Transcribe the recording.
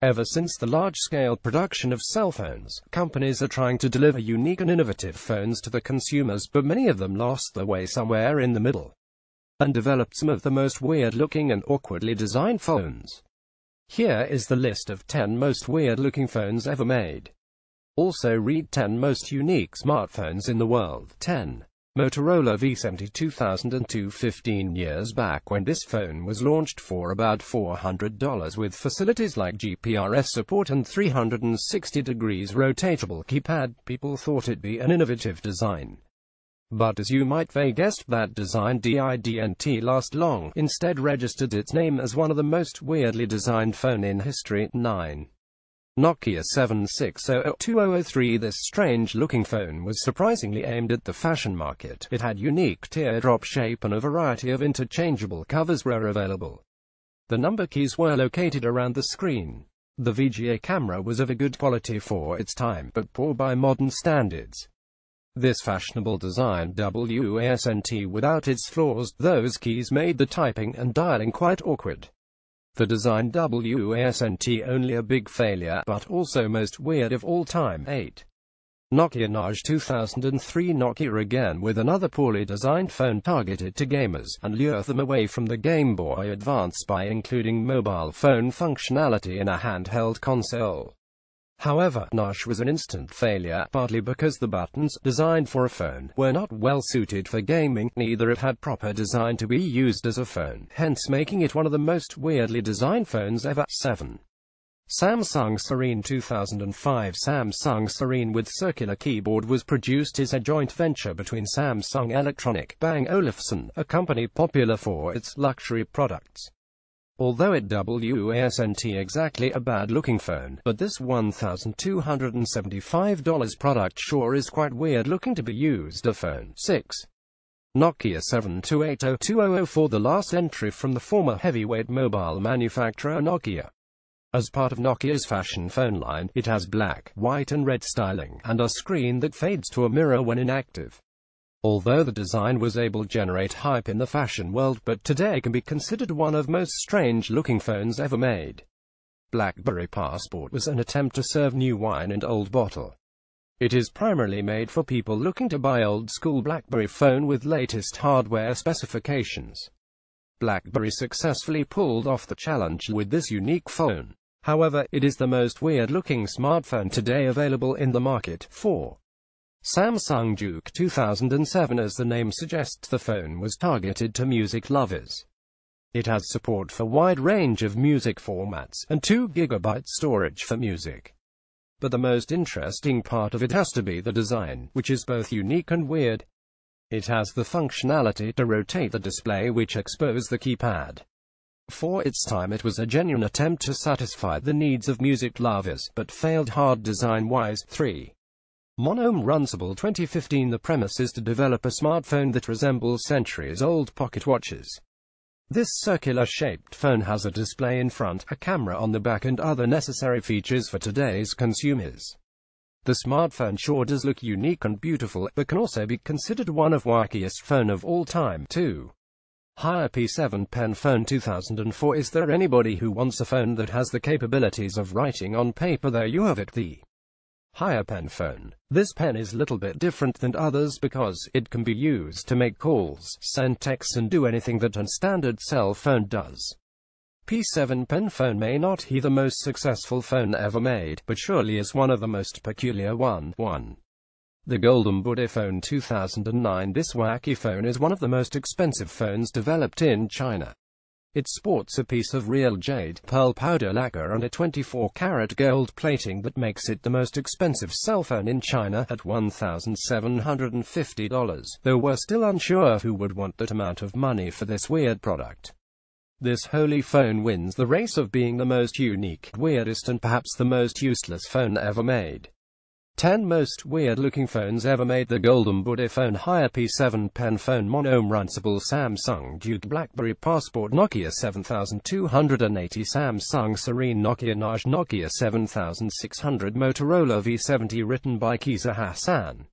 Ever since the large-scale production of cell phones, companies are trying to deliver unique and innovative phones to the consumers, but many of them lost their way somewhere in the middle and developed some of the most weird-looking and awkwardly designed phones. Here is the list of 10 most weird-looking phones ever made. Also read 10 most unique smartphones in the world. 10. Motorola V70 2002. 15 years back when this phone was launched for about $400 with facilities like GPRS support and 360 degrees rotatable keypad, people thought it'd be an innovative design. But as you might have guessed, that design didn't last long, instead registered its name as one of the most weirdly designed phone in history. 9. Nokia 7600-2003. This strange-looking phone was surprisingly aimed at the fashion market. It had unique teardrop shape and a variety of interchangeable covers were available. The number keys were located around the screen. The VGA camera was of a good quality for its time, but poor by modern standards. This fashionable design wasn't without its flaws. Those keys made the typing and dialing quite awkward. The design wasn't only a big failure, but also most weird of all time. 8. Nokia Naj 2003. Nokia again with another poorly designed phone targeted to gamers, and lure them away from the Game Boy Advance by including mobile phone functionality in a handheld console. However, Naj was an instant failure, partly because the buttons, designed for a phone, were not well suited for gaming, neither it had proper design to be used as a phone, hence making it one of the most weirdly designed phones ever. 7. Samsung Serene 2005. Samsung Serene with circular keyboard was produced as a joint venture between Samsung Electronic, Bang Olufsen, a company popular for its luxury products. Although it wasn't exactly a bad-looking phone, but this $1,275 product sure is quite weird-looking to be used as a phone. 6. Nokia 7280-2004. The last entry from the former heavyweight mobile manufacturer Nokia. As part of Nokia's fashion phone line, it has black, white and red styling, and a screen that fades to a mirror when inactive. Although the design was able to generate hype in the fashion world, but today can be considered one of most strange-looking phones ever made. BlackBerry Passport was an attempt to serve new wine in old bottle. It is primarily made for people looking to buy old-school BlackBerry phone with latest hardware specifications. BlackBerry successfully pulled off the challenge with this unique phone. However, it is the most weird-looking smartphone today available in the market. 4. Samsung Juke 2007. As the name suggests, the phone was targeted to music lovers. It has support for a wide range of music formats, and 2 GB storage for music. But the most interesting part of it has to be the design, which is both unique and weird. It has the functionality to rotate the display which exposes the keypad. For its time it was a genuine attempt to satisfy the needs of music lovers, but failed hard design-wise. 3. Monome Runcible 2015. The premise is to develop a smartphone that resembles centuries-old pocket watches. This circular-shaped phone has a display in front, a camera on the back and other necessary features for today's consumers. The smartphone sure does look unique and beautiful, but can also be considered one of the wackiest phone of all time. 2. Haier P7 Pen Phone 2004. Is there anybody who wants a phone that has the capabilities of writing on paper? There you have it, the Haier Pen Phone. This pen is a little bit different than others because it can be used to make calls, send texts and do anything that a standard cell phone does. P7 Pen Phone may not be the most successful phone ever made, but surely is one of the most peculiar one. 1. The Golden Buddha Phone 2009. This wacky phone is one of the most expensive phones developed in China. It sports a piece of real jade, pearl powder lacquer and a 24-karat gold plating that makes it the most expensive cell phone in China at $1,750, though we're still unsure who would want that amount of money for this weird product. This holy phone wins the race of being the most unique, weirdest and perhaps the most useless phone ever made. 10 most weird-looking phones ever made. The Golden Buddha Phone, Haier P7 Pen Phone, Monome Runcible, Samsung Juke, BlackBerry Passport, Nokia 7280, Samsung Serene, Nokia Naj, Nokia 7600, Motorola V70. Written by Kisa Hassan.